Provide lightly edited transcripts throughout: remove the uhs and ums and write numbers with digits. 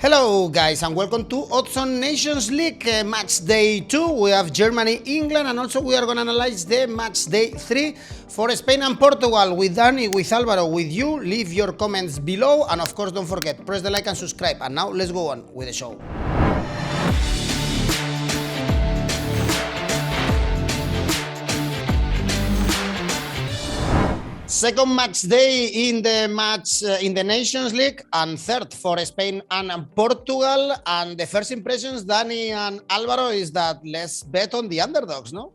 Hello guys and welcome to Odds on Nations League match day 2. We have Germany, England, and also we are going to analyze the match day 3 for Spain and Portugal with Dani, with Alvaro, with you. Leave your comments below and of course don't forget, press the like and subscribe. And now let's go on with the show. Second match day in the Nations League and third for Spain and Portugal. And the first impressions, Dani and Alvaro, is that let's bet on the underdogs, no?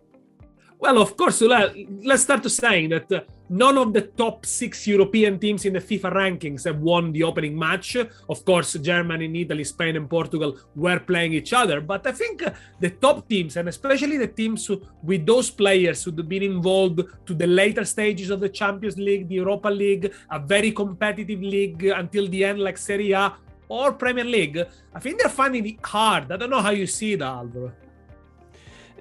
Well, of course, let's start to saying that none of the top 6 European teams in the FIFA rankings have won the opening match. Of course, Germany, Italy, Spain and Portugal were playing each other. But I think the top teams, and especially the teams with those players who have been involved to the later stages of the Champions League, the Europa League, a very competitive league until the end like Serie A or Premier League, I think they're finding it hard. I don't know how you see that, Alvaro.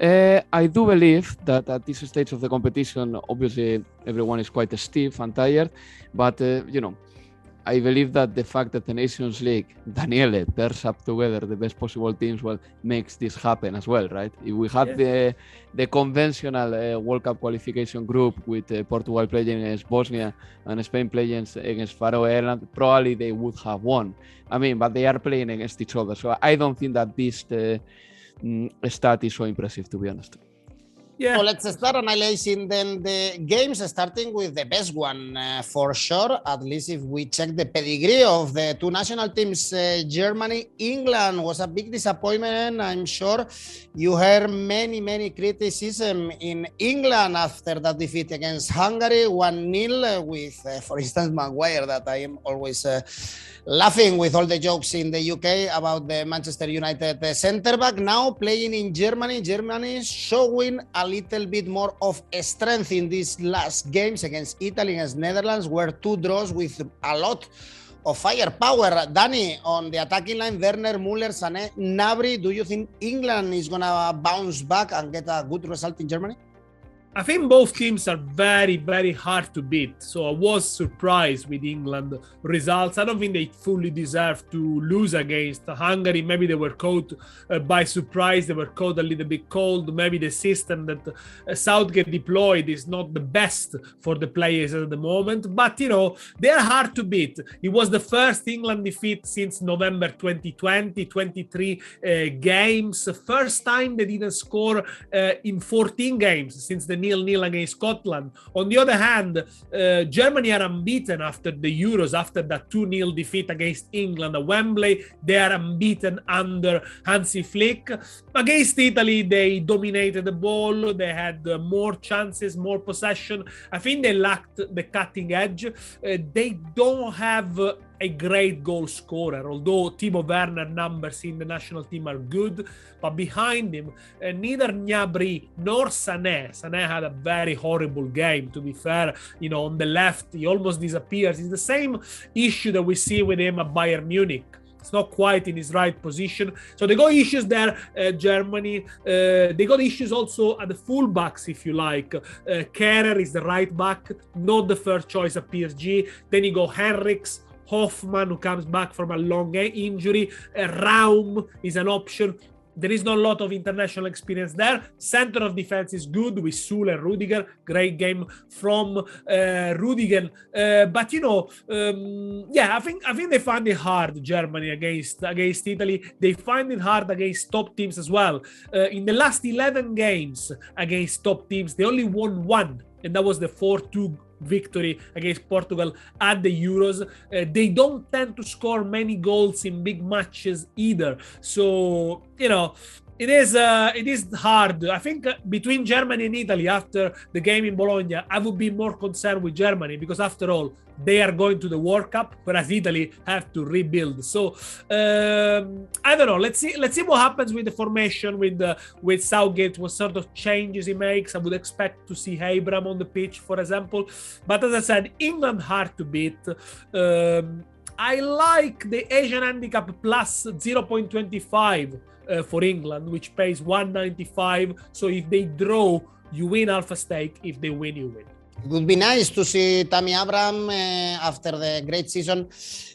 I do believe that at this stage of the competition, obviously everyone is quite stiff and tired, but I believe that the fact that the Nations League, Daniele, pairs up together the best possible teams, well, makes this happen as well, right? If we had the conventional World Cup qualification group with Portugal playing against Bosnia and Spain playing against Faroe Islands, probably they would have won. But they are playing against each other, so I don't think that this stat is so impressive, to be honest. Yeah. So let's start analyzing then the games, starting with the best one for sure, at least if we check the pedigree of the two national teams. Germany, England was a big disappointment. I'm sure you heard many criticism in England after that defeat against Hungary, 1-0 with, for instance, Maguire, that I am always laughing with all the jokes in the UK about the Manchester United centre-back. Now playing in Germany, Germany showing a little bit more of strength in these last games against Italy, against Netherlands, were 2 draws with a lot of firepower. Dani, on the attacking line, Werner, Müller, Sané, Gnabry, do you think England is going to bounce back and get a good result in Germany? I think both teams are very hard to beat. So I was surprised with England results. I don't think they fully deserve to lose against Hungary. Maybe they were caught by surprise. They were caught a little bit cold. Maybe the system that Southgate deployed is not the best for the players at the moment. But, they're hard to beat. It was the first England defeat since November 2020, 23 games. First time they didn't score in 14 games since the 0-0 against Scotland. On the other hand, Germany are unbeaten after the Euros, after that 2-0 defeat against England at Wembley. They are unbeaten under Hansi Flick. Against Italy, they dominated the ball. They had more chances, more possession. I think they lacked the cutting edge. They don't have a great goal scorer, although Timo Werner numbers in the national team are good, but behind him, neither Gnabry nor Sané had a very horrible game, to be fair. On the left, he almost disappears. It's the same issue that we see with him at Bayern Munich. It's not quite in his right position. So they got issues there, Germany. They got issues also at the fullbacks, if you like. Kehrer is the right back, not the first choice at PSG. Then you go Henrichs, Hoffman, who comes back from a long injury. Raum is an option. There is not a lot of international experience there. Center of defense is good with Süle and Rudiger. Great game from Rudiger. But I think they find it hard, Germany against Italy. They find it hard against top teams as well. In the last 11 games against top teams, they only won 1, and that was the 4-2 victory against Portugal at the Euros. They don't tend to score many goals in big matches either. So, it is hard. I think between Germany and Italy after the game in Bologna, I would be more concerned with Germany because after all, they are going to the World Cup, whereas Italy have to rebuild. So I don't know. Let's see what happens with the formation with Southgate. What sort of changes he makes. I would expect to see Abraham on the pitch, for example. But as I said, England hard to beat. I like the Asian handicap plus 0.25 for England, which pays 195. So if they draw, you win alpha stake. If they win, you win. It would be nice to see Tammy Abraham after the great season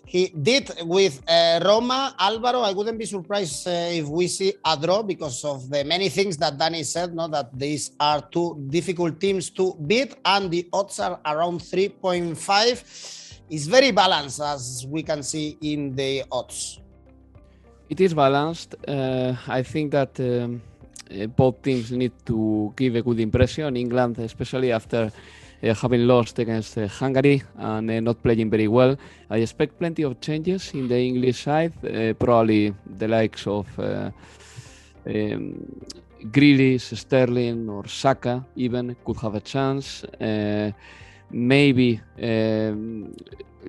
he did with Roma. Alvaro, I wouldn't be surprised if we see a draw because of the many things that Danny said, no? That these are two difficult teams to beat and the odds are around 3.5. It's very balanced as we can see in the odds. It is balanced. I think that both teams need to give a good impression. England, especially after having lost against Hungary and not playing very well. I expect plenty of changes in the English side. Probably the likes of Grealish, Sterling or Saka even could have a chance. Maybe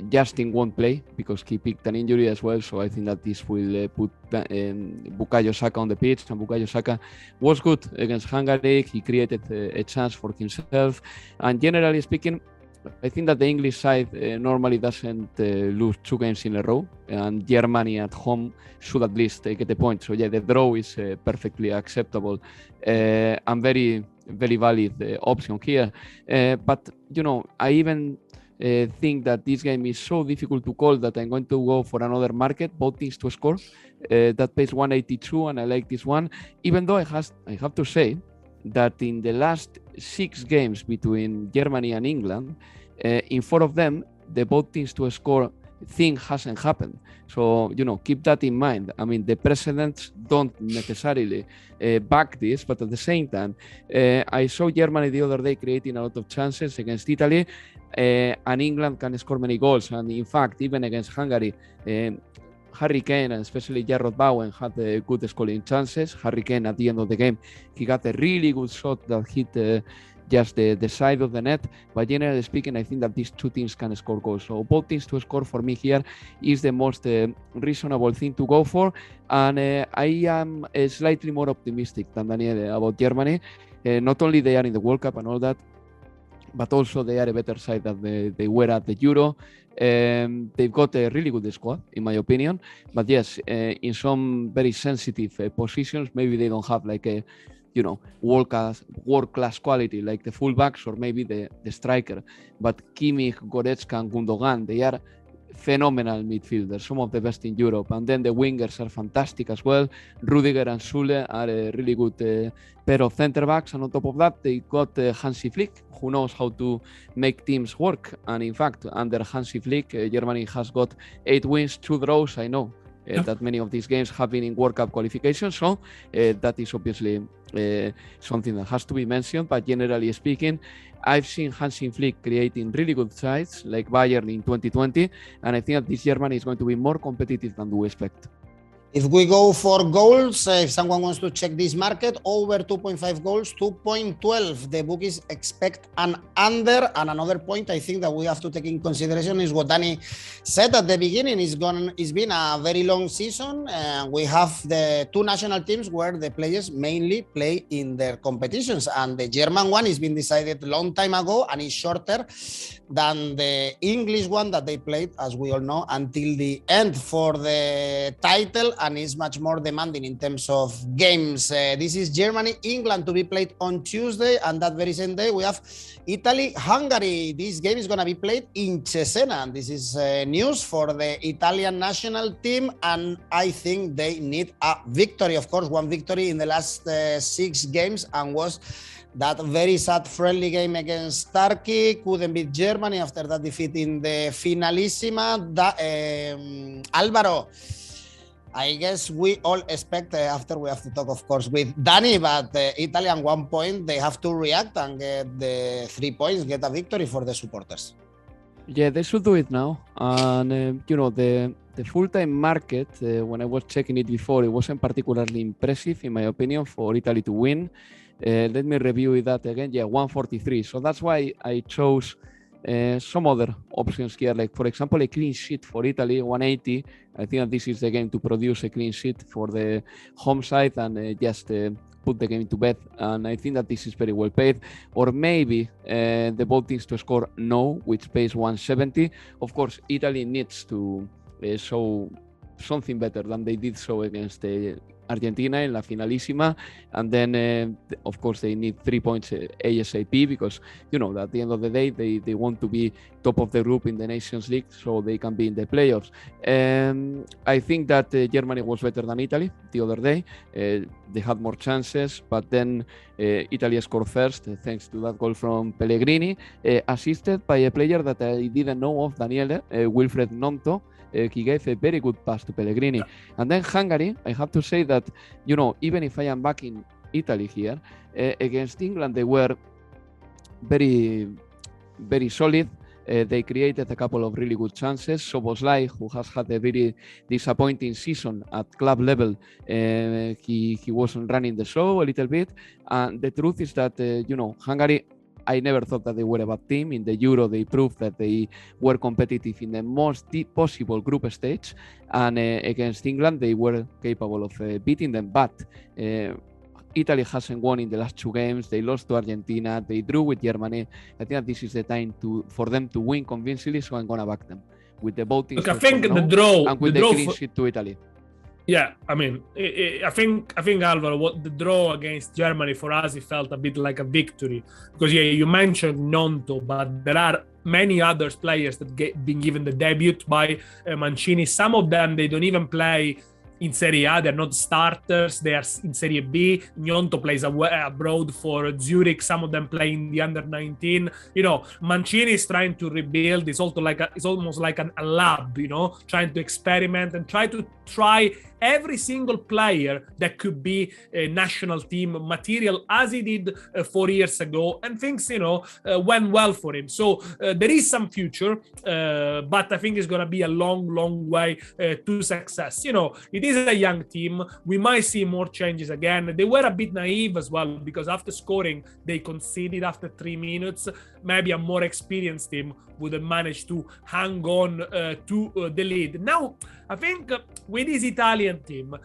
Justin won't play because he picked an injury as well, so I think that this will put Bukayo Saka on the pitch, and Bukayo Saka was good against Hungary. He created a chance for himself, and generally speaking, I think that the English side normally doesn't lose 2 games in a row, and Germany at home should at least get a point. So yeah, the draw is perfectly acceptable and very valid option here. But you know, I even think that this game is so difficult to call that I'm going to go for another market, both teams to score. That pays 182, and I like this one, even though I have to say that in the last 6 games between Germany and England, in 4 of them, the both teams to score thing hasn't happened. So, you know, keep that in mind. I mean, the precedents don't necessarily back this, but at the same time, I saw Germany the other day creating a lot of chances against Italy, and England can score many goals. And in fact, even against Hungary, Harry Kane and especially Jarrod Bowen had good scoring chances. Harry Kane at the end of the game, he got a really good shot that hit just the side of the net. But generally speaking, I think that these 2 teams can score goals. So both teams to score for me here is the most reasonable thing to go for. And I am slightly more optimistic than Daniele about Germany. Not only they are in the World Cup and all that, but also they are a better side than they were at the Euro. They've got a really good squad, in my opinion. But yes, in some very sensitive positions, maybe they don't have like a, you know, world-class quality like the fullbacks or maybe the striker. But Kimmich, Goretzka and Gundogan, they are phenomenal midfielders, some of the best in Europe. And then the wingers are fantastic as well. Rudiger and Süle are a really good pair of centre-backs. And on top of that, they got Hansi Flick, who knows how to make teams work. And in fact, under Hansi Flick, Germany has got 8 wins, 2 draws. I know that many of these games have been in World Cup qualification, so that is obviously something that has to be mentioned. But generally speaking, I've seen Hansi Flick creating really good sides like Bayern in 2020, and I think that this Germany is going to be more competitive than we expect. If we go for goals, if someone wants to check this market, over 2.5 goals, 2.12. The bookies expect an under. And another point I think that we have to take in consideration is what Danny said at the beginning. It's been a very long season. We have the 2 national teams where the players mainly play in their competitions. And the German one has been decided a long time ago and is shorter than the English one that they played, as we all know, until the end for the title, and is much more demanding in terms of games. This is Germany-England to be played on Tuesday, and that very same day we have Italy-Hungary. This game is going to be played in Cesena, and this is news for the Italian national team, and I think they need a victory. Of course, 1 victory in the last 6 games, and was that very sad friendly game against Turkey. Couldn't beat Germany after that defeat in the Finalissima. Alvaro, I guess we all expect, after we have to talk, of course, with Danny, but Italy at 1 point, they have to react and get the 3 points, get a victory for the supporters. Yeah, they should do it now. And, you know, the full-time market, when I was checking it before, it wasn't particularly impressive, in my opinion, for Italy to win. Let me review that again. Yeah, 143. So that's why I chose some other options here, like for example a clean sheet for Italy, 180. I think that this is the game to produce a clean sheet for the home side and just put the game to bed, and I think that this is very well paid. Or maybe the both teams to score no, which pays 170. Of course, Italy needs to show something better than they did so against Argentina in la finalissima, and then of course they need 3 points ASAP, because that at the end of the day they want to be top of the group in the Nations League so they can be in the playoffs. I think that Germany was better than Italy the other day. They had more chances, but then Italy scored first thanks to that goal from Pellegrini, assisted by a player that I didn't know of, Daniele, Wilfred Nonto. He gave a very good pass to Pellegrini. And then Hungary, I have to say that, even if I am back in Italy here, against England, they were very, very solid. They created a couple of really good chances. Szoboszlai, who has had a very disappointing season at club level, he wasn't running the show a little bit. And the truth is that, Hungary, I never thought that they were a bad team. In the Euro, they proved that they were competitive in the most possible group stage. And against England, they were capable of beating them. But Italy hasn't won in the last 2 games. They lost to Argentina. They drew with Germany. I think that this is the time for them to win convincingly, so I'm going to back them with the voting. Look, I think the draw... And with the clean sheet to Italy. Yeah, I mean, I think Alvaro, what the draw against Germany for us, it felt a bit like a victory, because you mentioned Nonto, but there are many other players that been given the debut by Mancini. Some of them, they don't even play in Serie A, they're not starters, they are in Serie B. Gnonto plays abroad for Zurich, some of them play in the under-19. Mancini is trying to rebuild. It's almost like a lab, trying to experiment and try every single player that could be a national team material, as he did 4 years ago, and things went well for him. So there is some future, but I think it's going to be a long way to success. It is a young team. We might see more changes again. They were a bit naive as well, because after scoring they conceded after 3 minutes. Maybe a more experienced team would have managed to hang on to the lead. Now I think with this Italian team,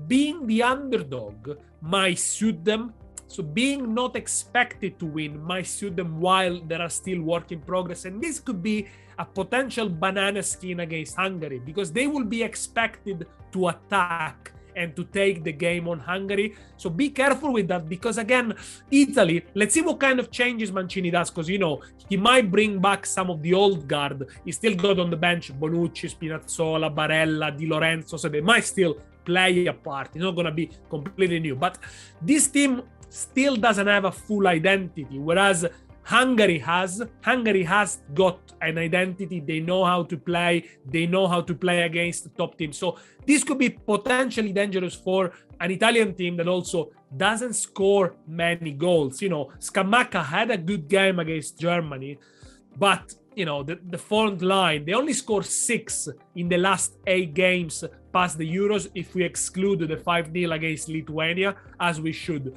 being the underdog might suit them. So being not expected to win might suit them while there are still work in progress. And this could be a potential banana skin against Hungary, because they will be expected to attack and to take the game on Hungary. So be careful with that, because again, Italy, let's see what kind of changes Mancini does, because he might bring back some of the old guard. He still got on the bench Bonucci, Spinazzola, Barella, Di Lorenzo, so they might still play a part. It's not going to be completely new. But this team still doesn't have a full identity, whereas Hungary has got an identity. They know how to play. They know how to play against the top teams. So this could be potentially dangerous for an Italian team that also doesn't score many goals. Scamacca had a good game against Germany, but the front line, they only scored 6 in the last 8 games past the Euros, if we exclude the 5-0 against Lithuania, as we should.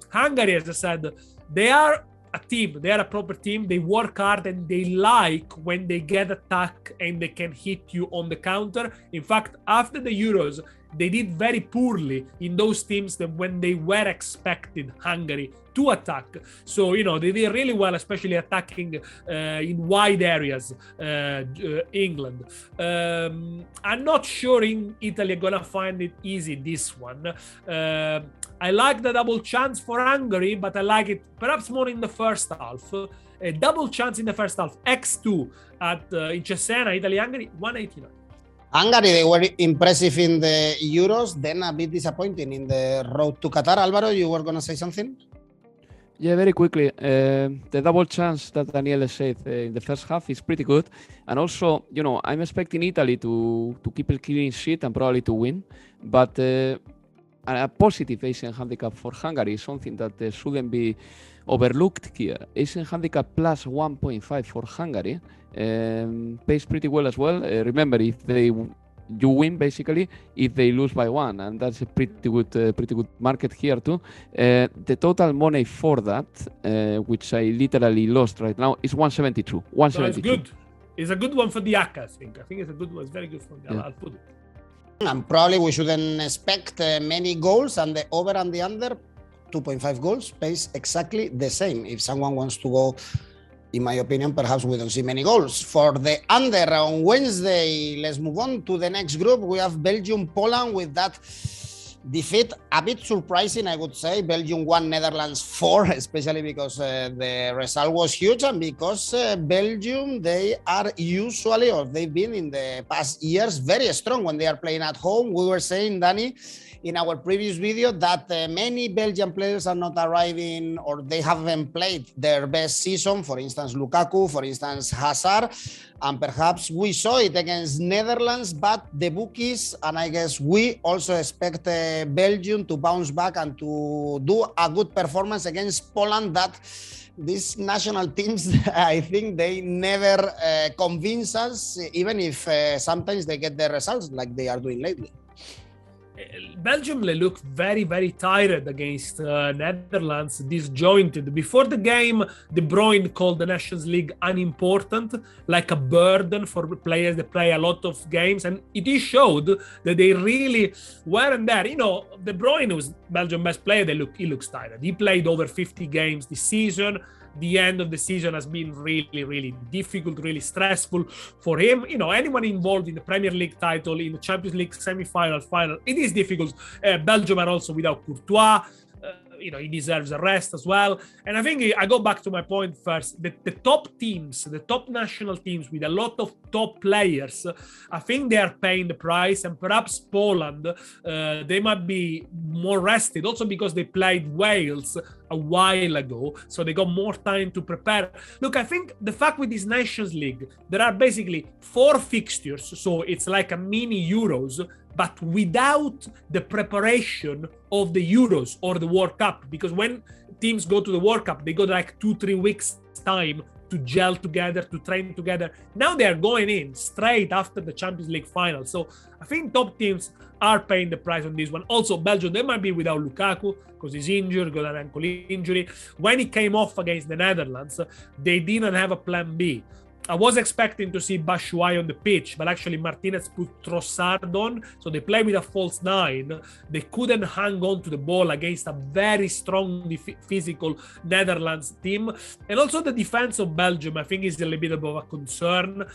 Hungary, as I said, they are a team. They are a proper team. They work hard and they like when they get attack and they can hit you on the counter. In fact, after the Euros, they did very poorly in those teams that when they were expected Hungary to attack. So, they did really well, especially attacking in wide areas, England. I'm not sure Italy are going to find it easy, this one. I like the double chance for Hungary, but I like it perhaps more in the first half. A double chance in the first half, X2 in Cesena, Italy-Hungary, 189. Hungary, they were impressive in the Euros, then a bit disappointing in the road to Qatar. Alvaro, you were going to say something? Yeah, very quickly. The double chance that Daniele said in the first half is pretty good. And also, I'm expecting Italy to keep a clean sheet and probably to win. But a positive Asian handicap for Hungary is something that shouldn't be overlooked here. Asian handicap plus 1.5 for Hungary pays pretty well as well. Remember, if you win basically if they lose by 1, and that's a pretty good market here too. The total money for that, which I literally lost right now, is 172. 172. So it's good. It's a good one for the ACCA, I think. I think it's a good one. It's very good for the I'll put it. And probably we shouldn't expect many goals, and the over and the under 2.5 goals pays exactly the same. If someone wants to go, in my opinion, perhaps we don't see many goals. For the under on Wednesday, let's move on to the next group. We have Belgium, Poland with that Defeat a bit surprising, I would say. Belgium won, Netherlands 4, especially because the result was huge, and because Belgium, they are usually, or they've been in the past years, very strong when they are playing at home. We were saying, Danny, in our previous video that many Belgian players are not arriving, or they haven't played their best season. For instance, Lukaku, for instance, Hazard. And perhaps we saw it against Netherlands, but the bookies, and I guess we also expect Belgium to bounce back and to do a good performance against Poland. That these national teams, I think they never convince us, even if sometimes they get the results like they are doing lately. Belgium looked very, very tired against Netherlands, disjointed. Before the game, De Bruyne called the Nations League unimportant, like a burden for players that play a lot of games. And it showed that they really weren't there. You know, De Bruyne was Belgium's best player. He looks tired. He played over 50 games this season. The end of the season has been really, really difficult, really stressful for him. You know, anyone involved in the Premier League title, in the Champions League semi-final, final, it is difficult. Belgium are also without Courtois. You know, he deserves a rest as well. And I think I go back to my point first. The top teams, the top national teams with a lot of top players, I think they are paying the price. And perhaps Poland, they might be more rested also because they played Wales a while ago. So they got more time to prepare. Look, I think the fact with this Nations League, there are basically 4 fixtures. So it's like a mini Euros, but without the preparation of the Euros or the World Cup. Because when teams go to the World Cup, they go like 2-3 weeks time to gel together, to train together. Now they are going in straight after the Champions League final. So I think top teams are paying the price on this one. Also, Belgium, they might be without Lukaku because he's injured, got an ankle injury. When he came off against the Netherlands, they didn't have a plan B. I was expecting to see Batshuayi on the pitch, but actually Martinez put Trossard on, so they play with a false 9. They couldn't hang on to the ball against a very strong physical Netherlands team. And also the defense of Belgium, I think, is a little bit of a concern.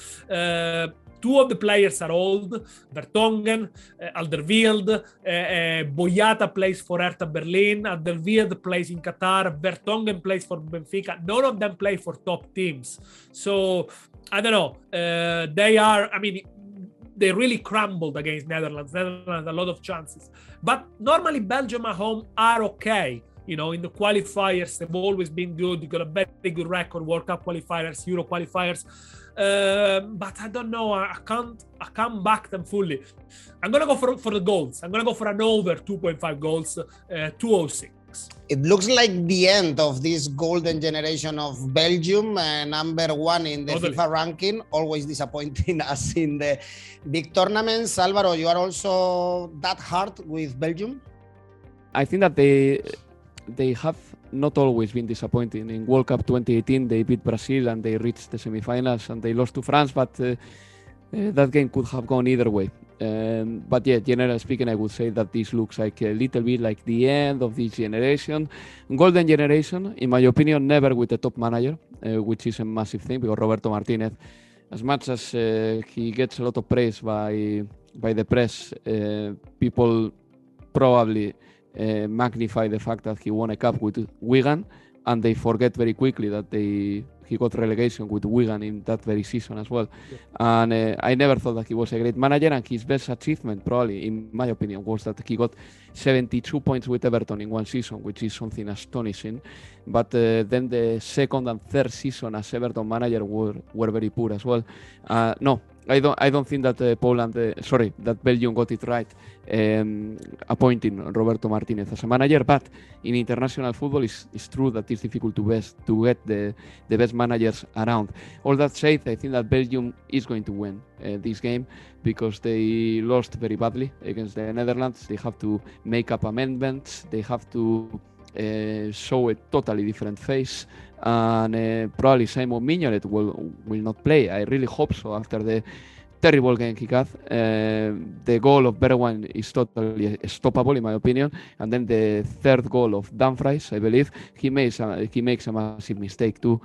2 of the players are old, Vertonghen, Alderweireld, Boyata plays for Hertha Berlin, Alderweireld plays in Qatar, Vertonghen plays for Benfica. None of them play for top teams. So, I don't know. They really crumbled against Netherlands. Netherlands, a lot of chances. But normally Belgium at home are okay. You know, in the qualifiers, they've always been good. You got a very good record, World Cup qualifiers, Euro qualifiers. But I don't know. I can't back them fully. I'm gonna go for the goals. I'm gonna go for an over 2.5 goals, 206. It looks like the end of this golden generation of Belgium, number 1 in the FIFA ranking, always disappointing us in the big tournaments. Alvaro, you are also that hard with Belgium? I think that they have not always been disappointing. In World Cup 2018, they beat Brazil and they reached the semi-finals and they lost to France, but that game could have gone either way. But yeah, generally speaking, I would say that this looks like a little bit like the end of this generation. Golden generation, in my opinion, never with a top manager, which is a massive thing, because Roberto Martinez, as much as he gets a lot of praise by the press, people probably magnify the fact that he won a cup with Wigan, and they forget very quickly that he got relegation with Wigan in that very season as well. Yeah. And I never thought that he was a great manager, and his best achievement, probably, in my opinion, was that he got 72 points with Everton in one season, which is something astonishing. But then the second and third season as Everton manager were very poor as well. No, I don't think that that Belgium got it right appointing Roberto Martinez as a manager. But in international football, it's true that it's difficult to get the best managers around. All that said, I think that Belgium is going to win this game because they lost very badly against the Netherlands. They have to make up amendments. They have to show a totally different face, and probably Simon Mignolet will not play. I really hope so after the terrible game he got. The goal of Bergwijn is totally stoppable in my opinion, and then the third goal of Dumfries, I believe, he makes a massive mistake too.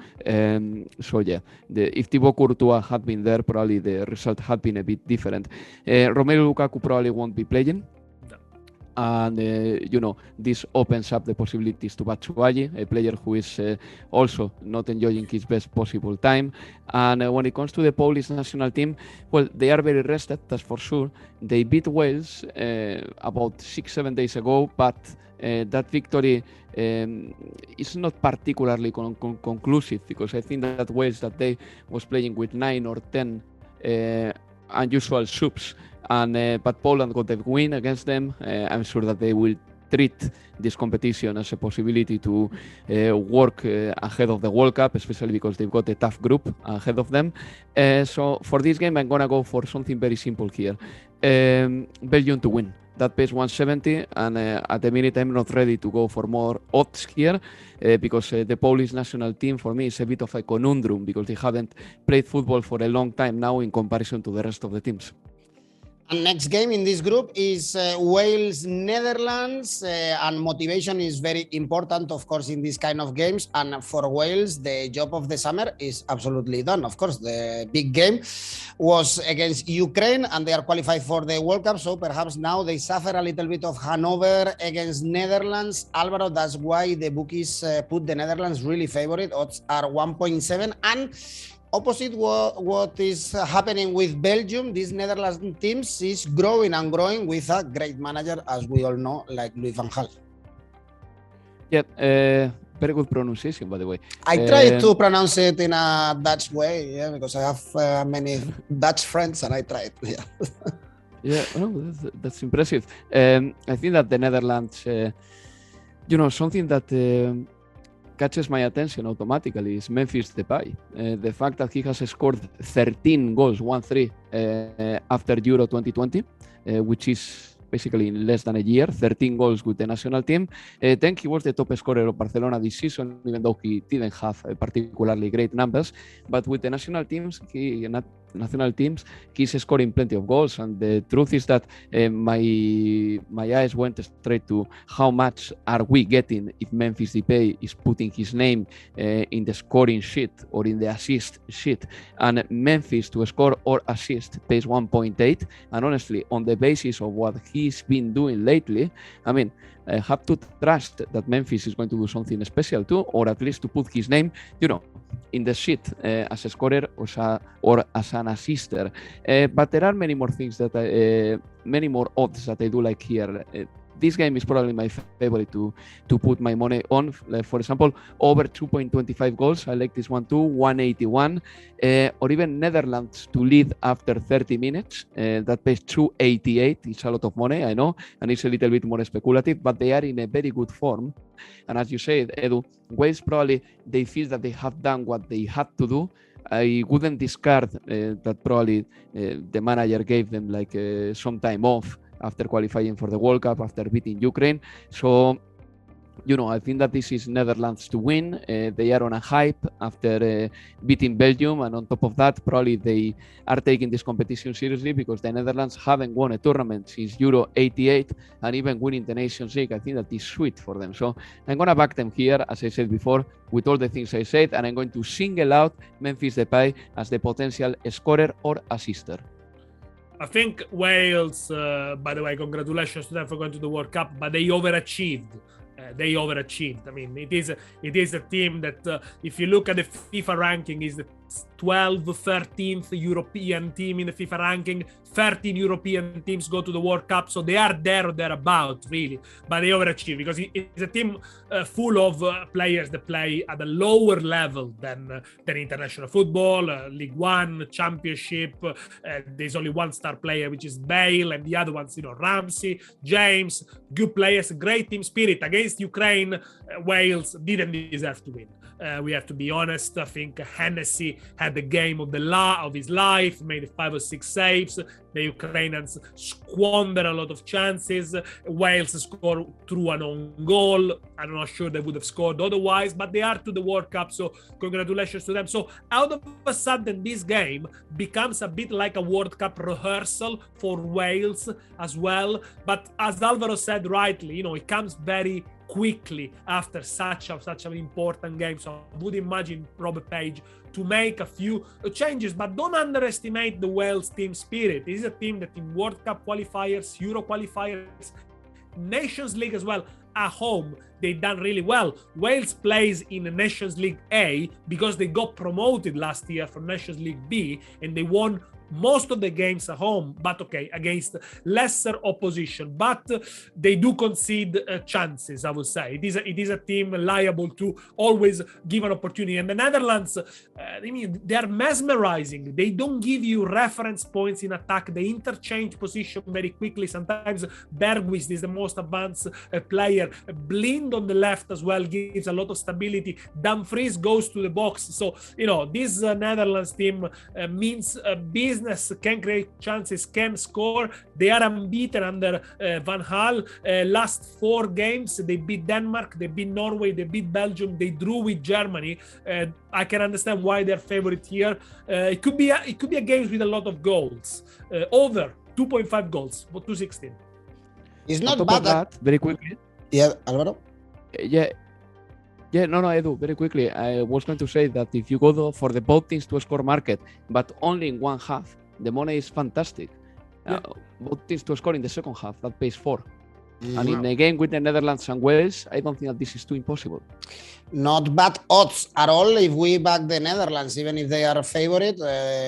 So yeah, if Thibaut Courtois had been there, probably the result had been a bit different. Romelu Lukaku probably won't be playing. And this opens up the possibilities to Batshuayi, a player who is also not enjoying his best possible time. And when it comes to the Polish national team, well, they are very rested, that's for sure. They beat Wales about 6-7 days ago, but that victory is not particularly conclusive, because I think that Wales that day was playing with 9 or 10 unusual subs. But Poland got the win against them. I'm sure that they will treat this competition as a possibility to work ahead of the World Cup, especially because they've got a tough group ahead of them. So for this game, I'm going to go for something very simple here. Belgium to win. That pays 170, and at the minute I'm not ready to go for more odds here because the Polish national team for me is a bit of a conundrum because they haven't played football for a long time now in comparison to the rest of the teams. And next game in this group is Wales-Netherlands, and motivation is very important, of course, in this kind of games. And for Wales, the job of the summer is absolutely done. Of course, the big game was against Ukraine, and they are qualified for the World Cup. So perhaps now they suffer a little bit of hangover against Netherlands. Alvaro, that's why the bookies put the Netherlands really favorite. Odds are 1.7. And opposite what is happening with Belgium, this Netherlands team is growing and growing with a great manager, as we all know, like Louis van Gaal. Yeah, very good pronunciation, by the way. I try to pronounce it in a Dutch way, yeah, because I have many Dutch friends, and I try it. Yeah, yeah, well, that's impressive. I think that the Netherlands, something that catches my attention automatically is Memphis Depay. The fact that he has scored 13 goals, 1-3, after Euro 2020, which is basically in less than a year, 13 goals with the national team. Then he was the top scorer of Barcelona this season, even though he didn't have particularly great numbers. But with the national teams, he's scoring plenty of goals. And the truth is that my eyes went straight to how much are we getting if Memphis Depay is putting his name in the scoring sheet or in the assist sheet. And Memphis to score or assist pays 1.8. And honestly, on the basis of what he's been doing lately, I mean, I have to trust that Memphis is going to do something special too, or at least to put his name, in the sheet as a scorer or as an assister. But there are many more things many more odds that I do like here. This game is probably my favorite to put my money on. For example, over 2.25 goals. I like this one too, 181. Or even Netherlands to lead after 30 minutes. That pays 288. It's a lot of money, I know, and it's a little bit more speculative, but they are in a very good form. And as you said, Edu, Wales probably, they feel that they have done what they had to do. I wouldn't discard that probably the manager gave them like some time off after qualifying for the World Cup, after beating Ukraine. So, I think that this is Netherlands to win. They are on a hype after beating Belgium. And on top of that, probably they are taking this competition seriously because the Netherlands haven't won a tournament since Euro 88, and even winning the Nations League, I think that is sweet for them. So I'm going to back them here, as I said before, with all the things I said, and I'm going to single out Memphis Depay as the potential scorer or assister. I think Wales, by the way, congratulations to them for going to the World Cup, but they overachieved. I mean, it is a team that, if you look at the FIFA ranking, is the 12th, 13th European team in the FIFA ranking. 13 European teams go to the World Cup, so they are there or thereabout, really. But they overachieve because it's a team full of players that play at a lower level than international football, League One, Championship. There's only one star player, which is Bale, and the other ones, Ramsey, James, good players, great team spirit. Against Ukraine, Wales didn't deserve to win. We have to be honest. I think Hennessy had the game of his life, made 5 or 6 saves. The Ukrainians squandered a lot of chances. Wales scored through an own goal. I'm not sure they would have scored otherwise, but they are to the World Cup, so congratulations to them. So out of a sudden, this game becomes a bit like a World Cup rehearsal for Wales as well. But as Alvaro said rightly, it comes very quickly after such an important game. So I would imagine Robert Page to make a few changes, but don't underestimate the Wales team spirit. This is a team that in World Cup qualifiers, Euro qualifiers, Nations League as well, at home, they've done really well. Wales plays in the Nations League A because they got promoted last year from Nations League B, and they won most of the games at home, but okay, against lesser opposition. But they do concede chances, I would say. It is a team liable to always give an opportunity. And the Netherlands, they are mesmerizing. They don't give you reference points in attack. They interchange position very quickly. Sometimes Bergwijn is the most advanced player. Blind on the left as well gives a lot of stability. Dumfries goes to the box. So, this Netherlands team means business, can create chances, can score. They are unbeaten under Van Gaal. Last 4 games, they beat Denmark, they beat Norway, they beat Belgium, they drew with Germany. I can understand why they're favorite here. It could be a game with a lot of goals. Over 2.5 goals, but 216. It's not bad. That, very quickly. Yeah, Alvaro? No, Edu, very quickly. I was going to say that if you go for the both teams to score market, but only in one half, the money is fantastic. Both teams to score in the second half, that pays 4. And in a game with the Netherlands and Wales, I don't think that this is too impossible. Not bad odds at all if we back the Netherlands, even if they are a favorite.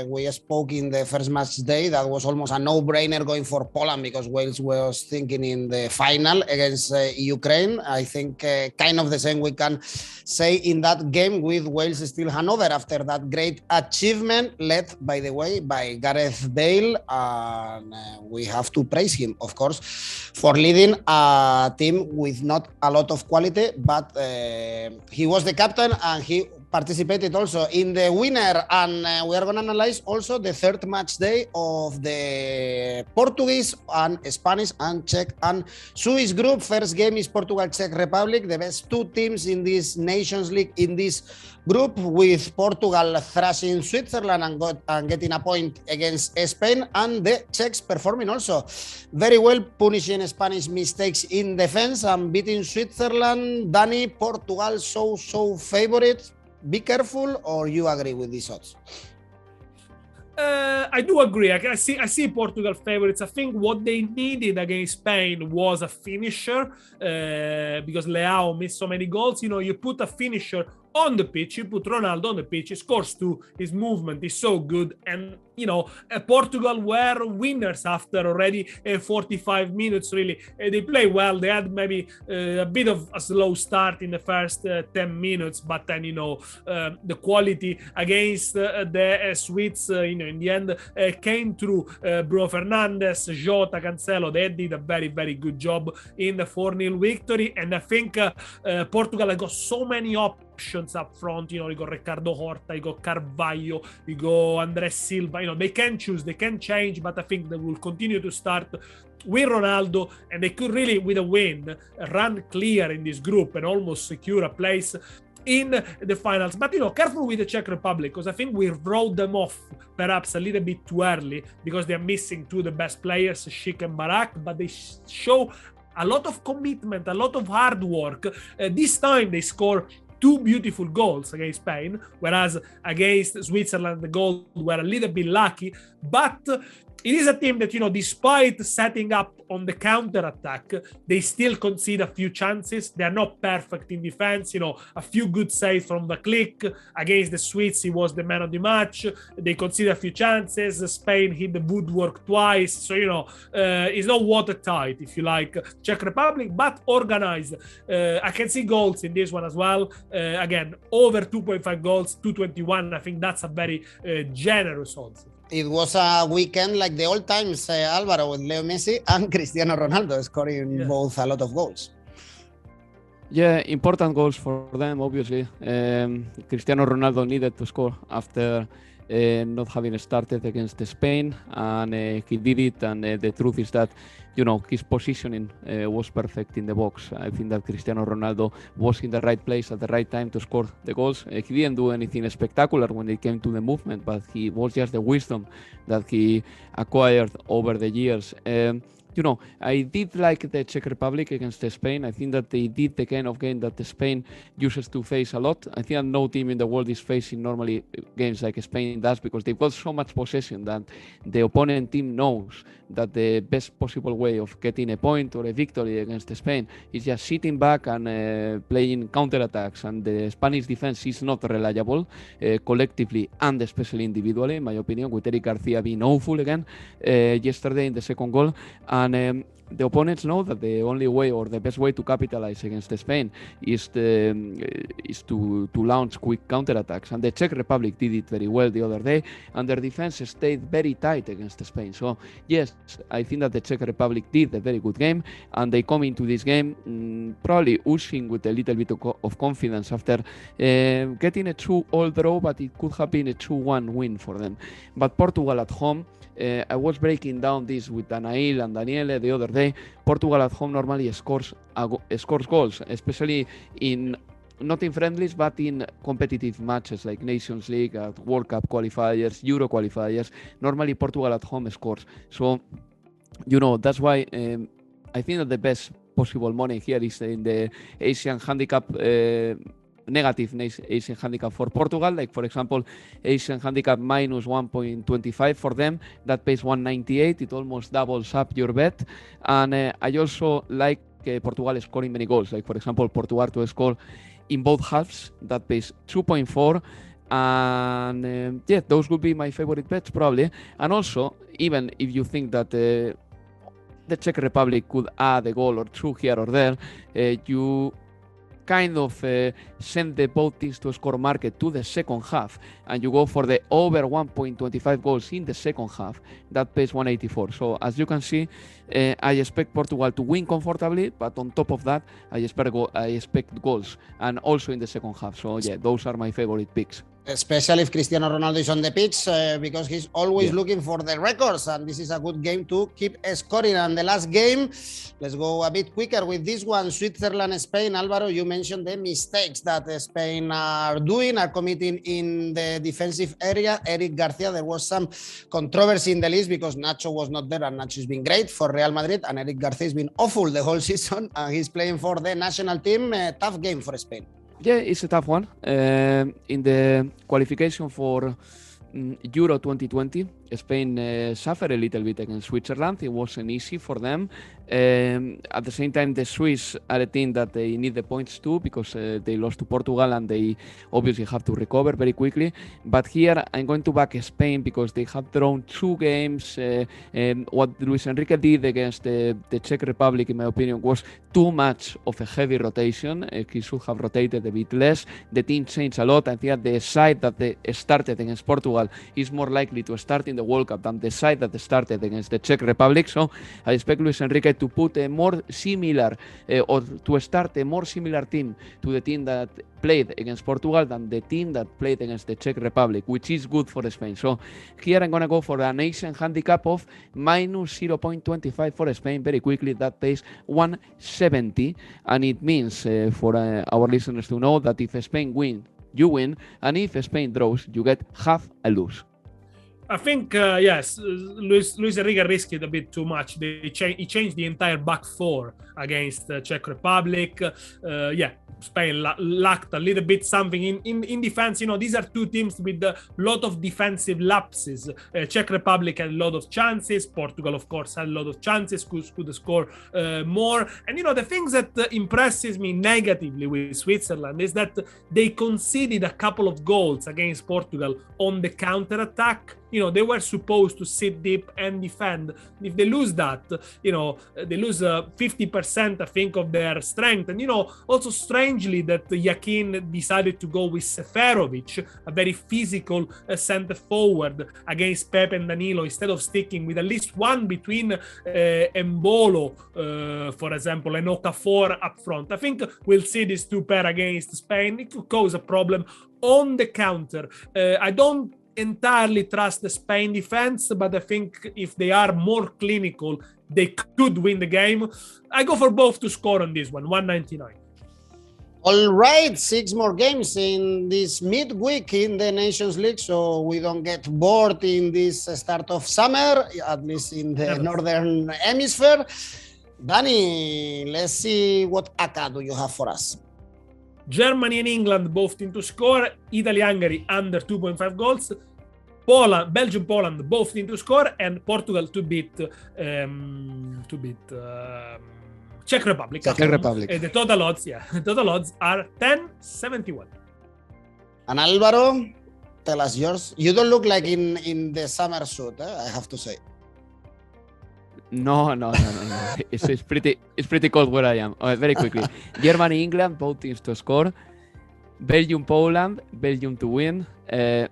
We spoke in the first match day that was almost a no-brainer going for Poland because Wales was thinking in the final against Ukraine. I think kind of the same we can say in that game with Wales still Hanover after that great achievement led, by the way, by Gareth Bale. And we have to praise him, of course, for leading a team with not a lot of quality, but he was the captain and he participated also in the winner. And we are going to analyze also the third match day of the Portuguese and Spanish and Czech and Swiss group. First game is Portugal, Czech Republic, the best 2 teams in this Nations League in this group, with Portugal thrashing Switzerland and getting a point against Spain, and the Czechs performing also very well, punishing Spanish mistakes in defense and beating Switzerland. Danny, Portugal so favorite. Be careful, or you agree with these odds? I do agree. I see Portugal favorites. I think what they needed against Spain was a finisher because Leao missed so many goals. You put a finisher on the pitch, you put Ronaldo on the pitch, he scores 2, his movement is so good, and Portugal were winners after already 45 minutes, really. They play well. They had maybe a bit of a slow start in the first 10 minutes, but then, the quality against the Swedes, in the end, came through. Bruno Fernandes, Jota, Cancelo, they did a very, very good job in the 4-0 victory, and I think Portugal has got so many options up front. You got Ricardo Horta, you got Carvalho, you got Andres Silva. They can choose, they can change, but I think they will continue to start with Ronaldo, and they could really, with a win, run clear in this group and almost secure a place in the finals. But careful with the Czech Republic, because I think we wrote them off perhaps a little bit too early because they're missing 2 of the best players, Schick and Barak, but they show a lot of commitment, a lot of hard work. This time they score 2 beautiful goals against Spain, whereas against Switzerland the goals were a little bit lucky. But it is a team that, despite setting up on the counter-attack, they still concede a few chances. They're not perfect in defense. A few good saves from the click. Against the Swedes, he was the man of the match. They concede a few chances. Spain hit the woodwork twice. So, it's not watertight, if you like, Czech Republic, but organized. I can see goals in this one as well. Again, over 2.5 goals, 221. I think that's a very generous odds. It was a weekend like the old times, Alvaro, with Leo Messi and Cristiano Ronaldo scoring both a lot of goals. Yeah, important goals for them, obviously. Cristiano Ronaldo needed to score after not having started against Spain, and he did it. And the truth is that, his positioning was perfect in the box. I think that Cristiano Ronaldo was in the right place at the right time to score the goals. He didn't do anything spectacular when it came to the movement, but he was just the wisdom that he acquired over the years. I did like the Czech Republic against Spain. I think that they did the kind of game that Spain uses to face a lot. I think that no team in the world is facing normally games like Spain does, because they've got so much possession that the opponent team knows that the best possible way of getting a point or a victory against Spain is just sitting back and playing counterattacks. And the Spanish defense is not reliable collectively and especially individually, in my opinion, with Eric Garcia being awful again yesterday in the second goal. And the opponents know that the only way or the best way to capitalize against Spain is to launch quick counterattacks. And the Czech Republic did it very well the other day, and their defense stayed very tight against Spain. So yes, I think that the Czech Republic did a very good game, and they come into this game probably oozing with a little bit of confidence after getting a 2-2 draw, but it could have been a 2-1 win for them. But Portugal at home, I was breaking down this with Daniele and Daniele the other day. Portugal at home normally scores goals, especially in not in friendlies but in competitive matches like Nations League, World Cup qualifiers, Euro qualifiers. Normally Portugal at home scores. So, that's why I think that the best possible money here is in the Asian handicap. Negative Asian handicap for Portugal, like for example Asian handicap minus 1.25 for them, that pays 198. It almost doubles up your bet. And I also like Portugal scoring many goals, like for example Portugal to score in both halves, that pays 2.4. And those would be my favorite bets probably. And also, even if you think that the Czech Republic could add a goal or two here or there, you kind of send the both teams to score market to the second half, and you go for the over 1.25 goals in the second half. That pays 184. So as you can see, I expect Portugal to win comfortably, but on top of that, I expect goals, and also in the second half. So those are my favorite picks. Especially if Cristiano Ronaldo is on the pitch, because he's always looking for the records, and this is a good game to keep scoring. And the last game, let's go a bit quicker with this one, Switzerland-Spain. Alvaro, you mentioned the mistakes that Spain are committing in the defensive area. Eric Garcia, there was some controversy in the list because Nacho was not there, and Nacho's been great for Real Madrid, and Eric Garcia has been awful the whole season, and he's playing for the national team. Tough game for Spain. Yeah, it's a tough one. In the qualification for Euro 2020, Spain suffered a little bit against Switzerland. It wasn't easy for them. At the same time, the Swiss are a team that they need the points too, because they lost to Portugal and they obviously have to recover very quickly. But here I'm going to back Spain because they have drawn two games. What Luis Enrique did against the Czech Republic, in my opinion, was too much of a heavy rotation. He should have rotated a bit less. The team changed a lot. I think that the side that they started against Portugal is more likely to start in the World Cup than the side that started against the Czech Republic. So I expect Luis Enrique to put a more similar or to start a more similar team to the team that played against Portugal than the team that played against the Czech Republic, which is good for Spain. So here I'm going to go for an Asian handicap of minus 0.25 for Spain very quickly. That pays 170, and it means for our listeners to know that if Spain wins, you win, and if Spain draws, you get half a lose. I think, yes, Luis Enrique risked it a bit too much. He changed the entire back four against the Czech Republic. Spain lacked a little bit something in defense. These are two teams with a lot of defensive lapses. Czech Republic had a lot of chances. Portugal, of course, had a lot of chances, could score more. And, the things that impresses me negatively with Switzerland is that they conceded a couple of goals against Portugal on the counter-attack. They were supposed to sit deep and defend. If they lose that, they lose 50%, I think, of their strength. And, also strangely that Yakin decided to go with Seferovic, a very physical center forward, against Pep and Danilo, instead of sticking with at least one between Embolo, for example, and Okafor up front. I think we'll see these two pair against Spain. It could cause a problem on the counter. I don't entirely trust the Spain defense, but I think if they are more clinical, they could win the game. I go for both to score on this one, 199. All right, 6 more games in this midweek in the Nations League, so we don't get bored in this start of summer, at least in the northern hemisphere. Danny, let's see what ACCA do you have for us. Germany and England both team to score. Italy, Hungary under 2.5 goals. Belgium, Poland both team to score, and Portugal to beat Czech Republic. Czech Republic. The total odds are 10.71. And Alvaro, tell us yours. You don't look like in the summer suit, I have to say. No. It's pretty cold where I am. Very quickly. Germany, England, both teams to score. Belgium, Poland, Belgium to win.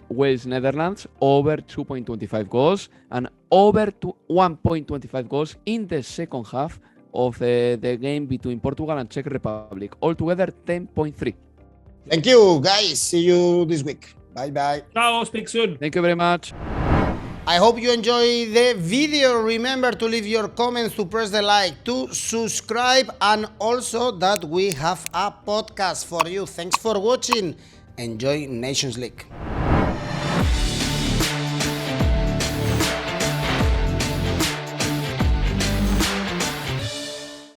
Wales, Netherlands, over 2.25 goals. And over 1.25 goals in the second half of the game between Portugal and Czech Republic. Altogether, 10.3. Thank you, guys. See you this week. Bye-bye. Ciao, speak soon. Thank you very much. I hope you enjoy the video. Remember to leave your comments, to press the like, to subscribe, and also that we have a podcast for you. Thanks for watching. Enjoy Nations League.